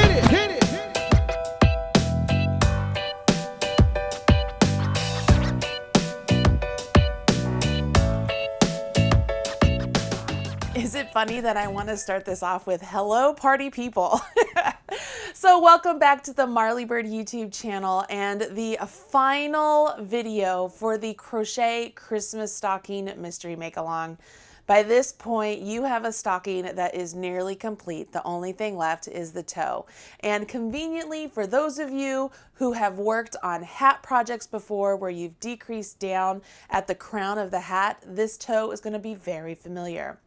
it, hit it. Is it funny that I want to start this off with hello party people? So welcome back to the Marley Bird YouTube channel and the final video for the Crochet Christmas Stocking Mystery Make-Along. By this point, you have a stocking that is nearly complete. The only thing left is the toe. And conveniently, for those of you who have worked on hat projects before where you've decreased down at the crown of the hat, this toe is going to be very familiar.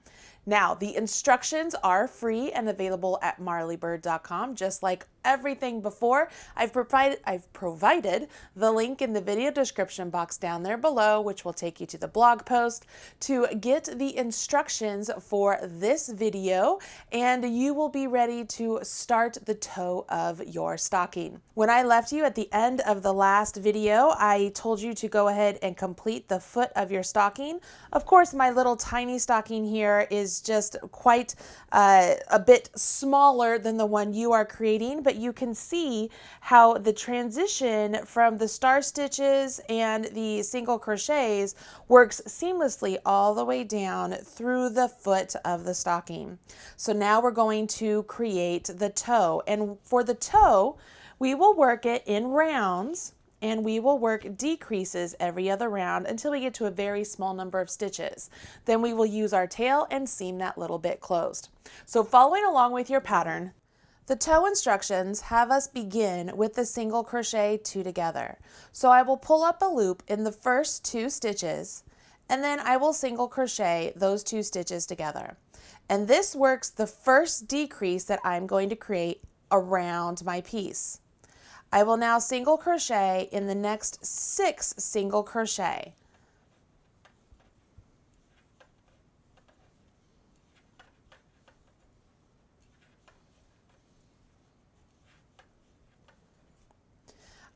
Now, the instructions are free and available at marleybird.com, just like everything before. I've provided the link in the video description box down there below, which will take you to the blog post to get the instructions for this video, and you will be ready to start the toe of your stocking. When I left you at the end of the last video, I told you to go ahead and complete the foot of your stocking. Of course, my little tiny stocking here is just quite a bit smaller than the one you are creating, but you can see how the transition from the star stitches and the single crochets works seamlessly all the way down through the foot of the stocking. So now we're going to create the toe, and for the toe we will work it in rounds, and we will work decreases every other round until we get to a very small number of stitches. Then we will use our tail and seam that little bit closed. So following along with your pattern, the toe instructions have us begin with the single crochet 2 together. So I will pull up a loop in the first 2 stitches, and then I will single crochet those 2 stitches together. And this works the first decrease that I'm going to create around my piece. I will now single crochet in the next 6 single crochet.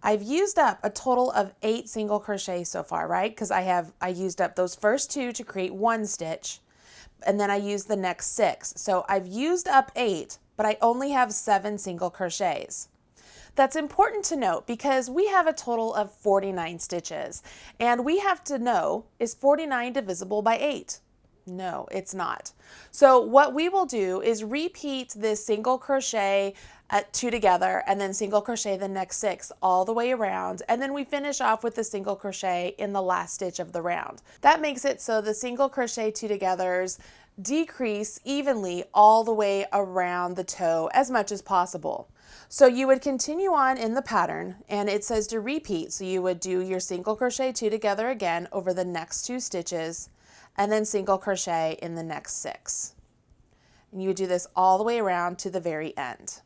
I've used up a total of 8 single crochets so far, right? Because I used up those first 2 to create 1 stitch, and then I used the next 6. So I've used up 8, but I only have 7 single crochets. That's important to note because we have a total of 49 stitches, and we have to know, is 49 divisible by 8? No, it's not. So what we will do is repeat this single crochet 2 together, and then single crochet the next 6 all the way around, and then we finish off with the single crochet in the last stitch of the round. That makes it so the single crochet 2 togethers decrease evenly all the way around the toe as much as possible. So you would continue on in the pattern, and it says to repeat. So you would do your single crochet 2 together again over the next 2 stitches, and then single crochet in the next 6. And you would do this all the way around to the very end.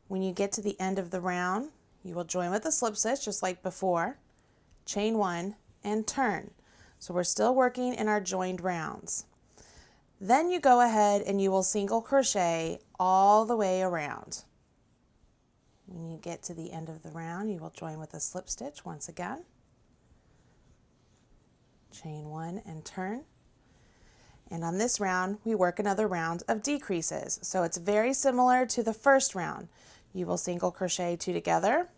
When you get to the end of the round, you will join with a slip stitch just like before, chain 1, and turn. So we're still working in our joined rounds. Then you go ahead and you will single crochet all the way around. When you get to the end of the round, you will join with a slip stitch once again, chain 1 and turn. And on this round, we work another round of decreases. So it's very similar to the first round. You will single crochet 2 together.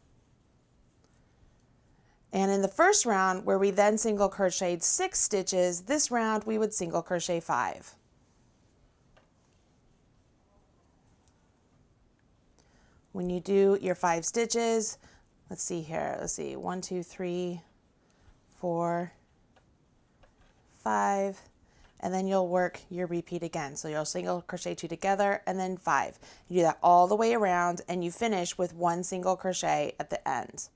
And in the first round, where we then single crocheted 6 stitches, this round we would single crochet 5. When you do your 5 stitches, let's see here, 1, 2, 3, 4, 5, and then you'll work your repeat again. So you'll single crochet 2 together and then 5. You do that all the way around, and you finish with 1 single crochet at the end.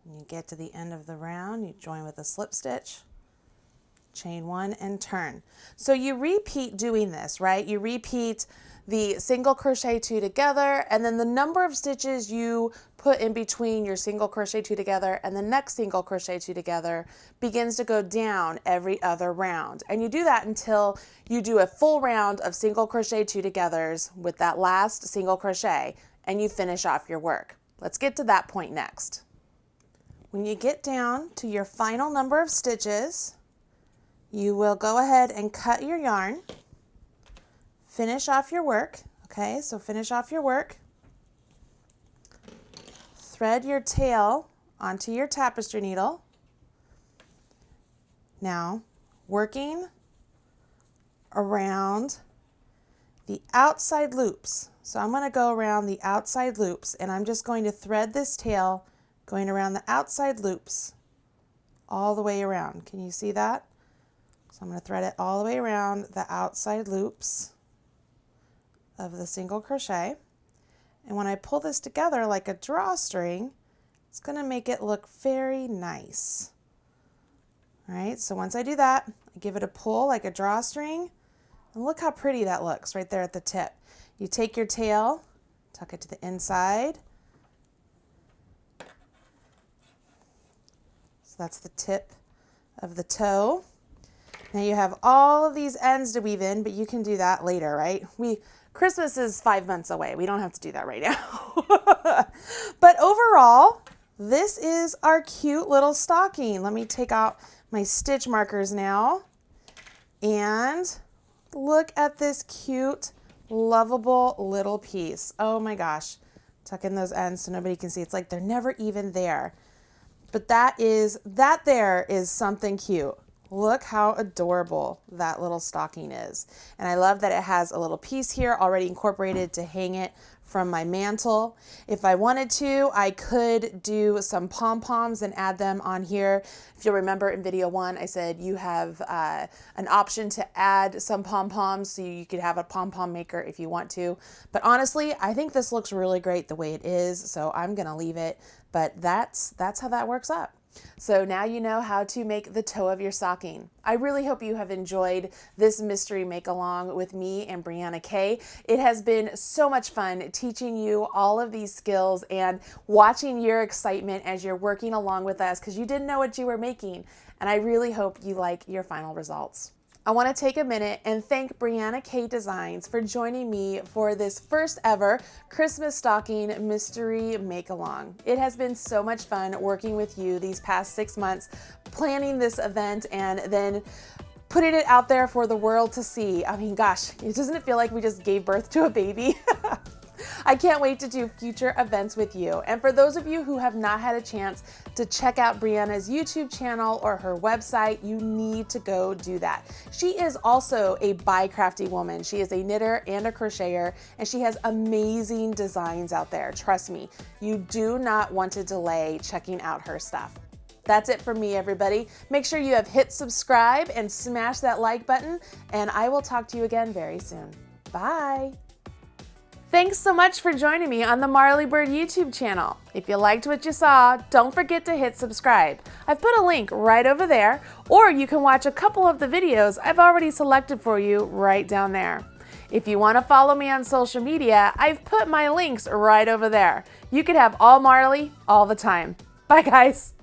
When you get to the end of the round, you join with a slip stitch, chain 1 and turn. So you repeat doing this, right? You repeat the single crochet 2 together, and then the number of stitches you put in between your single crochet 2 together and the next single crochet 2 together begins to go down every other round. And you do that until you do a full round of single crochet 2 togethers with that last single crochet, and you finish off your work. Let's get to that point next. When you get down to your final number of stitches, you will go ahead and cut your yarn, finish off your work. Okay, so finish off your work. thread your tail onto your tapestry needle. Now, working around the outside loops. So I'm going to go around the outside loops, and I'm just going to thread this tail going around the outside loops all the way around. Can you see that? So I'm going to thread it all the way around the outside loops of the single crochet. And when I pull this together like a drawstring, it's going to make it look very nice. All right, so once I do that, I give it a pull like a drawstring, and look how pretty that looks right there at the tip. You take your tail, tuck it to the inside. So that's the tip of the toe. Now you have all of these ends to weave in, but you can do that later, right? Christmas is 5 months away. We don't have to do that right now. But overall, this is our cute little stocking. Let me take out my stitch markers now. And look at this cute, lovable little piece. Oh my gosh. Tuck in those ends so nobody can see. It's like they're never even there. But that there is something cute. Look how adorable that little stocking is. And I love that it has a little piece here already incorporated to hang it from my mantle. If I wanted to, I could do some pom-poms and add them on here. If you'll remember in video 1, I said you have an option to add some pom-poms, so you could have a pom-pom maker if you want to. But honestly, I think this looks really great the way it is, so I'm gonna leave it. But that's how that works up. So now you know how to make the toe of your stocking. I really hope you have enjoyed this mystery make-along with me and Briana K. It has been so much fun teaching you all of these skills and watching your excitement as you're working along with us because you didn't know what you were making. And I really hope you like your final results. I want to take a minute and thank Briana K Designs for joining me for this first ever Christmas stocking mystery make-along. It has been so much fun working with you these past 6 months, planning this event and then putting it out there for the world to see. I mean, gosh, doesn't it feel like we just gave birth to a baby? I can't wait to do future events with you. And for those of you who have not had a chance to check out Briana's YouTube channel or her website, you need to go do that. She is also a bi-crafty woman. She is a knitter and a crocheter, and she has amazing designs out there. Trust me, you do not want to delay checking out her stuff. That's it for me, everybody. Make sure you have hit subscribe and smash that like button, and I will talk to you again very soon. Bye. Thanks so much for joining me on the Marley Bird YouTube channel. If you liked what you saw, don't forget to hit subscribe. I've put a link right over there, or you can watch a couple of the videos I've already selected for you right down there. If you want to follow me on social media, I've put my links right over there. You can have all Marley all the time. Bye guys.